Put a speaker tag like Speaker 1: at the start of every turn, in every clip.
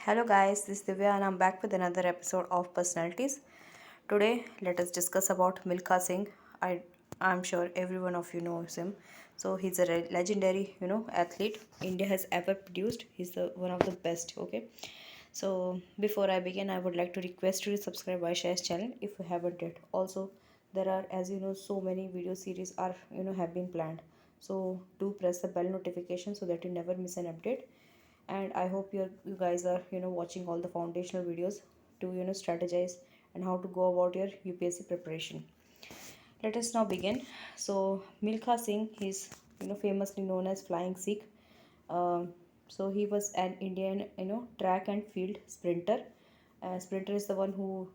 Speaker 1: Hello guys, this is Divya and I'm back with another episode of Personalities. Today, let us discuss about Milkha Singh. I'm sure every one of you knows him. So he's a legendary, athlete India has ever produced. He's one of the best. Okay. So before I begin, I would like to request you to subscribe Vysh Ias channel if you haven't yet. Also, there are, as you know, so many video series are have been planned. So do press the bell notification so that you never miss an update. And I hope you guys are watching all the foundational videos to strategize and how to go about your UPSC preparation. Let us now begin. So Milkha Singh is famously known as Flying Sikh. um, so he was an Indian track and field sprinter. Sprinter is the one who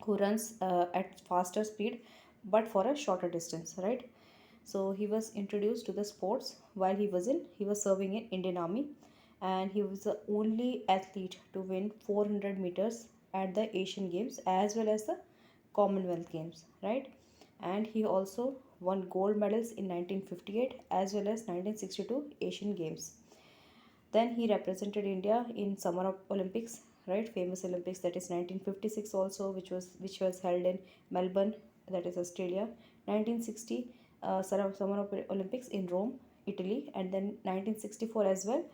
Speaker 1: runs at faster speed but for a shorter distance, right? So he was introduced to the sports while he was serving in Indian Army, and he was the only athlete to win 400 meters at the Asian Games as well as the Commonwealth Games, right? And he also won gold medals in 1958 as well as 1962 Asian Games. Then he represented India in Summer Olympics, right? Famous Olympics, that is 1956 also, which was held in Melbourne, that is Australia. 1960 Summer Olympics in Rome, Italy, and then 1964 as well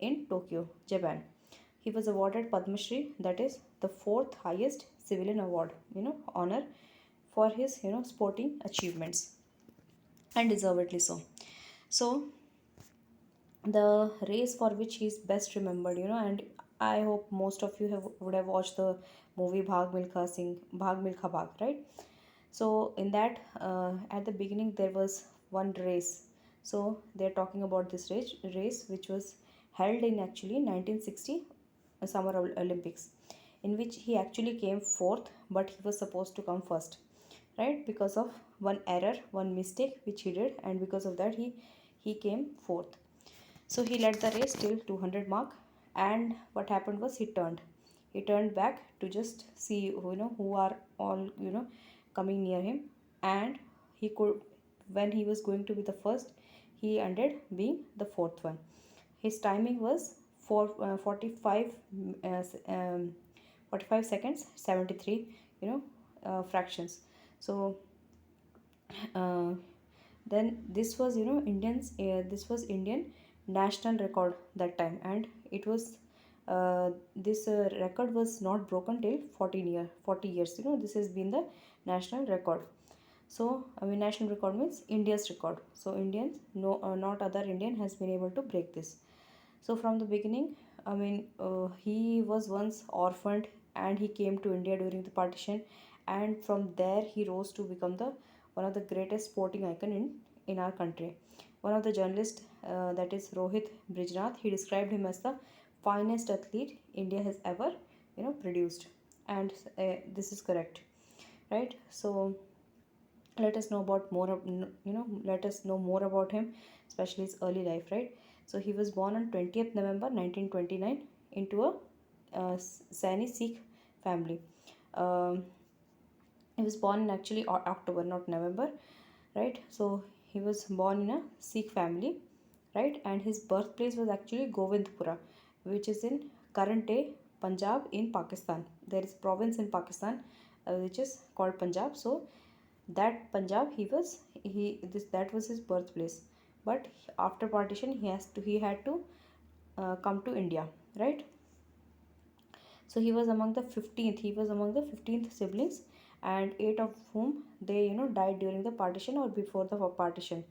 Speaker 1: in Tokyo, Japan. He was awarded Padma Shri, that is the fourth highest civilian award, honor for his sporting achievements, and deservedly so. So the race for which he's best remembered, and I hope most of you would have watched the movie Bhag Milkha Bhag, right? So in that, at the beginning there was one race. So they're talking about this race which was held in actually 1960 Summer Olympics, in which he actually came fourth, but he was supposed to come first, right? Because of one error, one mistake which he did, and because of that he came fourth. So he led the race till 200 mark, and what happened was he turned back to just see who are all coming near him, and he could, when he was going to be the first, he ended being the fourth one. His timing was 45 um, 45 seconds 73 fractions. So uh, then this was Indian national record that time, and it was this record was not broken till 40 years. This has been the national record. So I mean, national record means India's record. So Indians, no, not other Indian has been able to break this. So from the beginning, I mean, he was once orphaned, and he came to India during the partition, and from there he rose to become the one of the greatest sporting icon in our country. One of the journalists, that is Rohit Brijnath, he described him as the finest athlete India has ever produced, and this is correct, right? So let us know about more let us know more about him, especially his early life, right? So he was born on 20th November 1929 into a Sani Sikh family. um, he was born in actually October, not November, right? So he was born in a Sikh family, right? And his birthplace was actually Govindpura, which is in current day Punjab in Pakistan. There is province in Pakistan, which is called Punjab. So that Punjab, he this that was his birthplace. But after partition, he had to come to India, right? So he was among the 15th siblings, and eight of whom they died during the partition or before the partition.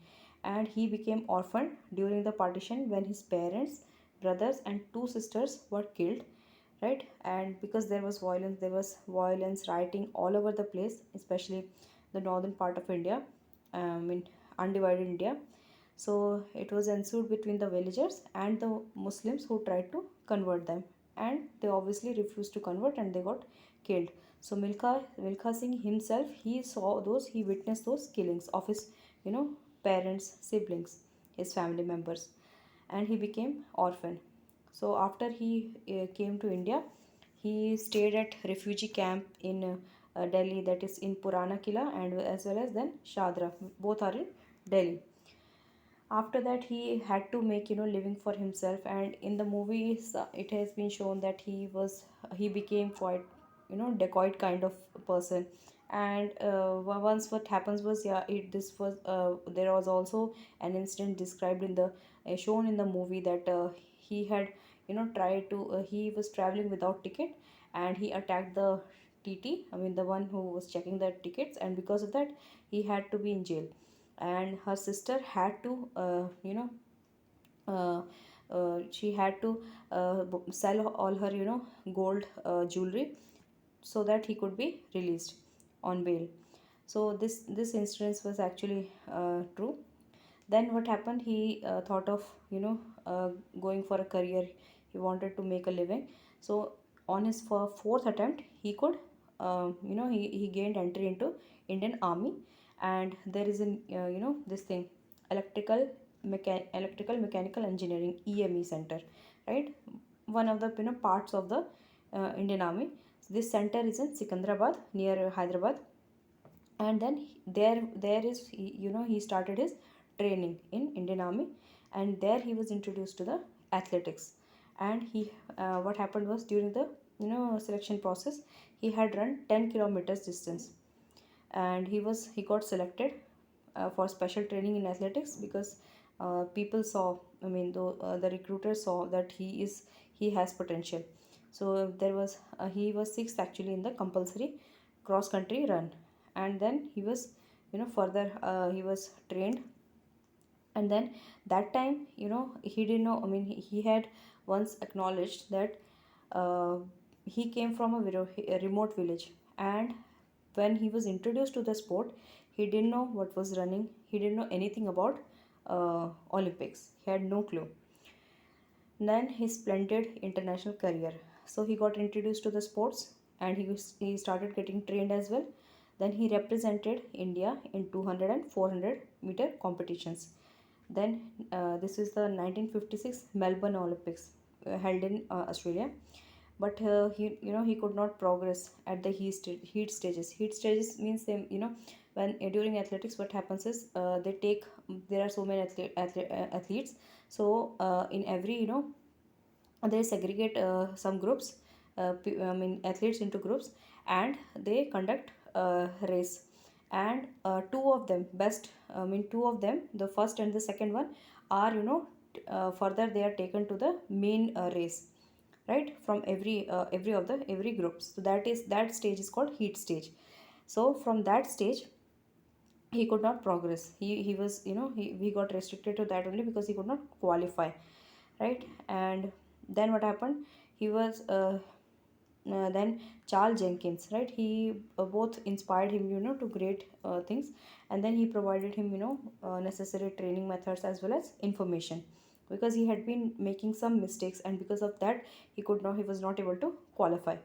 Speaker 1: And he became orphaned during the partition when his parents, brothers, and two sisters were killed, right? And because there was violence, rioting all over the place, especially the northern part of India, in undivided India. So it was ensued between the villagers and the Muslims who tried to convert them, and they obviously refused to convert, and they got killed. So Milkha Singh himself, he witnessed those killings of his you know parents, siblings, his family members, and he became orphan. So after he came to India, he stayed at refugee camp in Delhi, that is in Purana Kila, and as well as then Shadra, both are in Delhi. After that, he had to make living for himself, and in the movies it has been shown that he became quite dacoit kind of person. And once what happens was, yeah, this was there was also an incident described in the shown in the movie that he had tried to he was traveling without ticket, and he attacked the TT, I mean the one who was checking the tickets, and because of that he had to be in jail. And her sister had to uh, she had to sell all her gold jewelry so that he could be released on bail. So this instance was actually true. Then what happened, he thought of uh, going for a career. He wanted to make a living. So on his fourth attempt he could he gained entry into Indian Army. And there is an this thing, electrical mechanical engineering, EME center, right? One of the parts of the Indian Army. This center is in Sikandrabad near Hyderabad. And then there is he started his training in Indian Army. And there he was introduced to the athletics. And he what happened was, during the selection process, he had run 10 kilometers distance. And he got selected for special training in athletics, because people saw, I mean the recruiters saw that he has potential. So there was he was sixth actually in the compulsory cross country run. And then he was further he was trained. And then that time he didn't know, I mean he had once acknowledged that uh, he came from a remote village. And when he was introduced to the sport, he didn't know what was running, he didn't know anything about Olympics, he had no clue. Then his splendid international career. So he got introduced to the sports, and he started getting trained as well. Then he represented India in 200 and 400 meter competitions. Then this is the 1956 Melbourne Olympics held in Australia. But he could not progress at the heat stages. Heat stages means they when during athletics what happens is they take there are so many athletes. So in every they segregate some groups, I mean athletes into groups, and they conduct race. And two of them best, I mean two of them, the first and the second one, are further they are taken to the main race, right, from every groups. So that stage is called heat stage. So from that stage he could not progress. He was he got restricted to that only because he could not qualify, right? And then what happened, he was then Charles Jenkins, right? He both inspired him to great things. And then he provided him necessary training methods as well as information, because he had been making some mistakes, and because of that he was not able to qualify.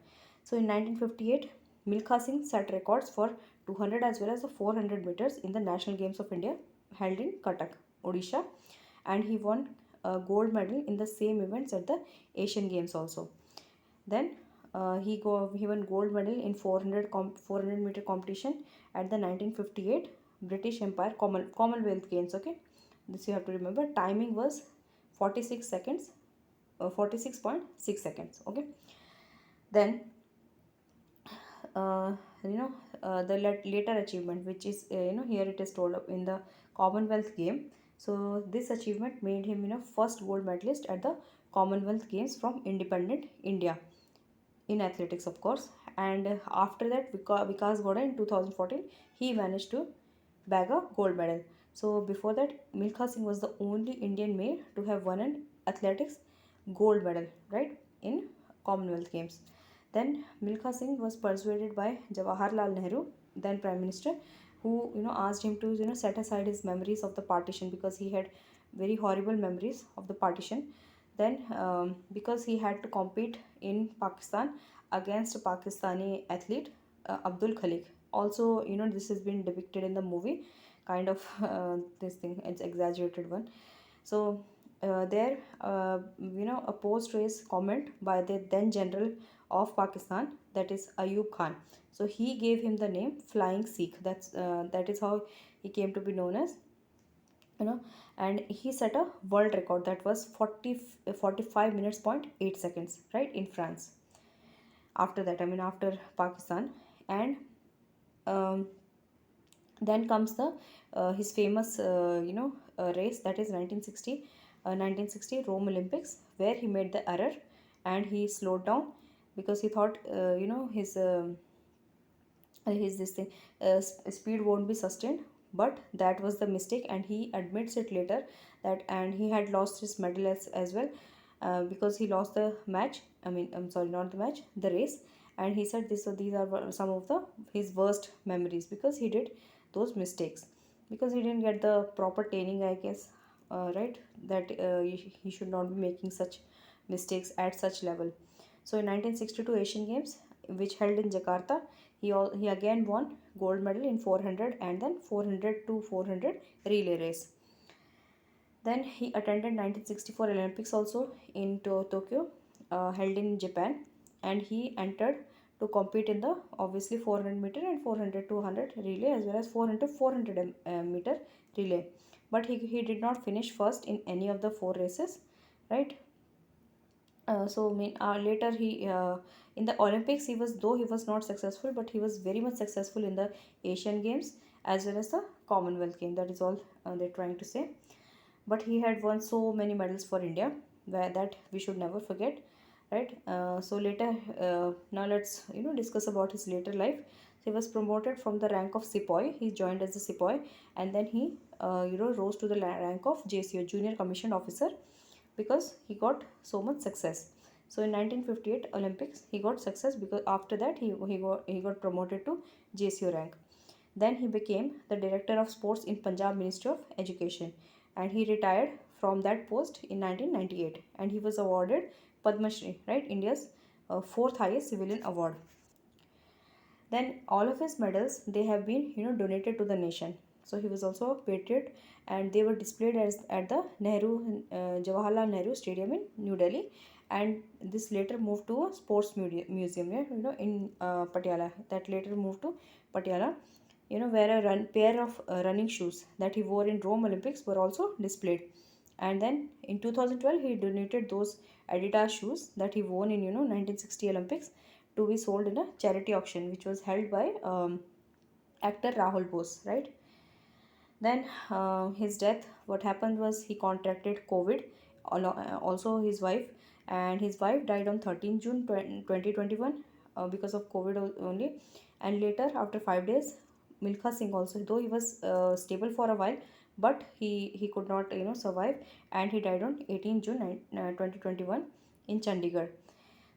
Speaker 1: So in 1958 Milkha Singh set records for 200 as well as the 400 meters in the National Games of India held in Cuttack, Odisha. And he won a gold medal in the same events at the Asian Games also. Then he won gold medal in 400 meter competition at the 1958 British Empire Commonwealth Games. Okay, this you have to remember. Timing was 46 seconds, 46.6 seconds. Okay, then uh, the later achievement, which is here it is told up in the Commonwealth game. So this achievement made him first gold medalist at the Commonwealth Games from independent India in athletics, of course. And after that, Vikas Goda in 2014, he managed to bag a gold medal. So before that, Milkha Singh was the only Indian male to have won an athletics gold medal, right, in Commonwealth Games. Then Milkha Singh was persuaded by Jawaharlal Nehru, then Prime Minister, who asked him to set aside his memories of the partition, because he had very horrible memories of the partition. Then because he had to compete in Pakistan against a Pakistani athlete, Abdul Khalik. Also, this has been depicted in the movie, kind of this thing, it's exaggerated one. So there a post race comment by the then general of Pakistan, that is Ayub Khan. So he gave him the name Flying Sikh. That is how he came to be known as and he set a world record that was 45 minutes point 8 seconds, right, in France. After that, after Pakistan. And um, then comes the his famous race, that is 1960 Rome Olympics, where he made the error and he slowed down because he thought his this thing speed won't be sustained. But that was the mistake, and he admits it later, that and he had lost his medal as well, because he lost the match. I'm sorry, not the match, the race. And he said this, so these are some of the his worst memories, because he did those mistakes, because he didn't get the proper training, I guess, right, that he should not be making such mistakes at such level. So in 1962 Asian Games, which held in Jakarta, he again won gold medal in 400 and then 400 to 400 relay race. Then he attended 1964 Olympics also in Tokyo, held in Japan, and he entered to compete in the obviously 400 meter and 400 to 100 relay, as well as 400 to 400 meter relay. But he did not finish first in any of the four races, right? Later he in the Olympics, he was not successful, but he was very much successful in the Asian Games as well as the Commonwealth game. That is all they're trying to say. But he had won so many medals for India, that we should never forget, right? So later, now let's discuss about his later life. So he was promoted from the rank of Sepoy. He joined as a Sepoy, and then he rose to the rank of JCO, Junior Commissioned Officer, because he got so much success. So in 1958 Olympics, he got success, because after that he got promoted to JCO rank. Then he became the Director of Sports in Punjab Ministry of Education, and he retired from that post in 1998, and he was awarded Padma Shri, right, India's fourth highest civilian award. Then all of his medals, they have been donated to the nation. So he was also a patriot, and they were displayed at the Jawaharlal Nehru Stadium in New Delhi, and this later moved to a sports museum, yeah, in Patiala. That later moved to Patiala, where a pair of running shoes that he wore in Rome Olympics were also displayed. And then in 2012 he donated those Adidas shoes that he won in 1960 Olympics to be sold in a charity auction, which was held by actor Rahul Bose, right? Then his death, what happened was he contracted COVID, also his wife, and his wife died on 13 June 2021 because of COVID only. And later, after 5 days, Milkha Singh also, though he was stable for a while, but he could not survive, and he died on 18 June 2021 in Chandigarh.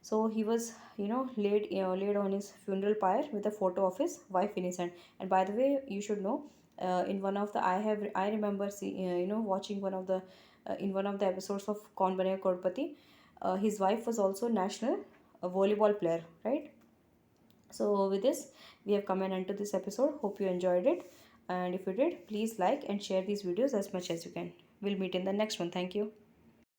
Speaker 1: So he was laid on his funeral pyre with a photo of his wife in his hand. And by the way, you should know, in one of the I remember watching one of the in one of the episodes of Kaun Banega Crorepati, his wife was also national volleyball player, right? So with this, we have come an end to this episode. Hope you enjoyed it, and if you did, please like and share these videos as much as you can. We'll meet in the next one. Thank you.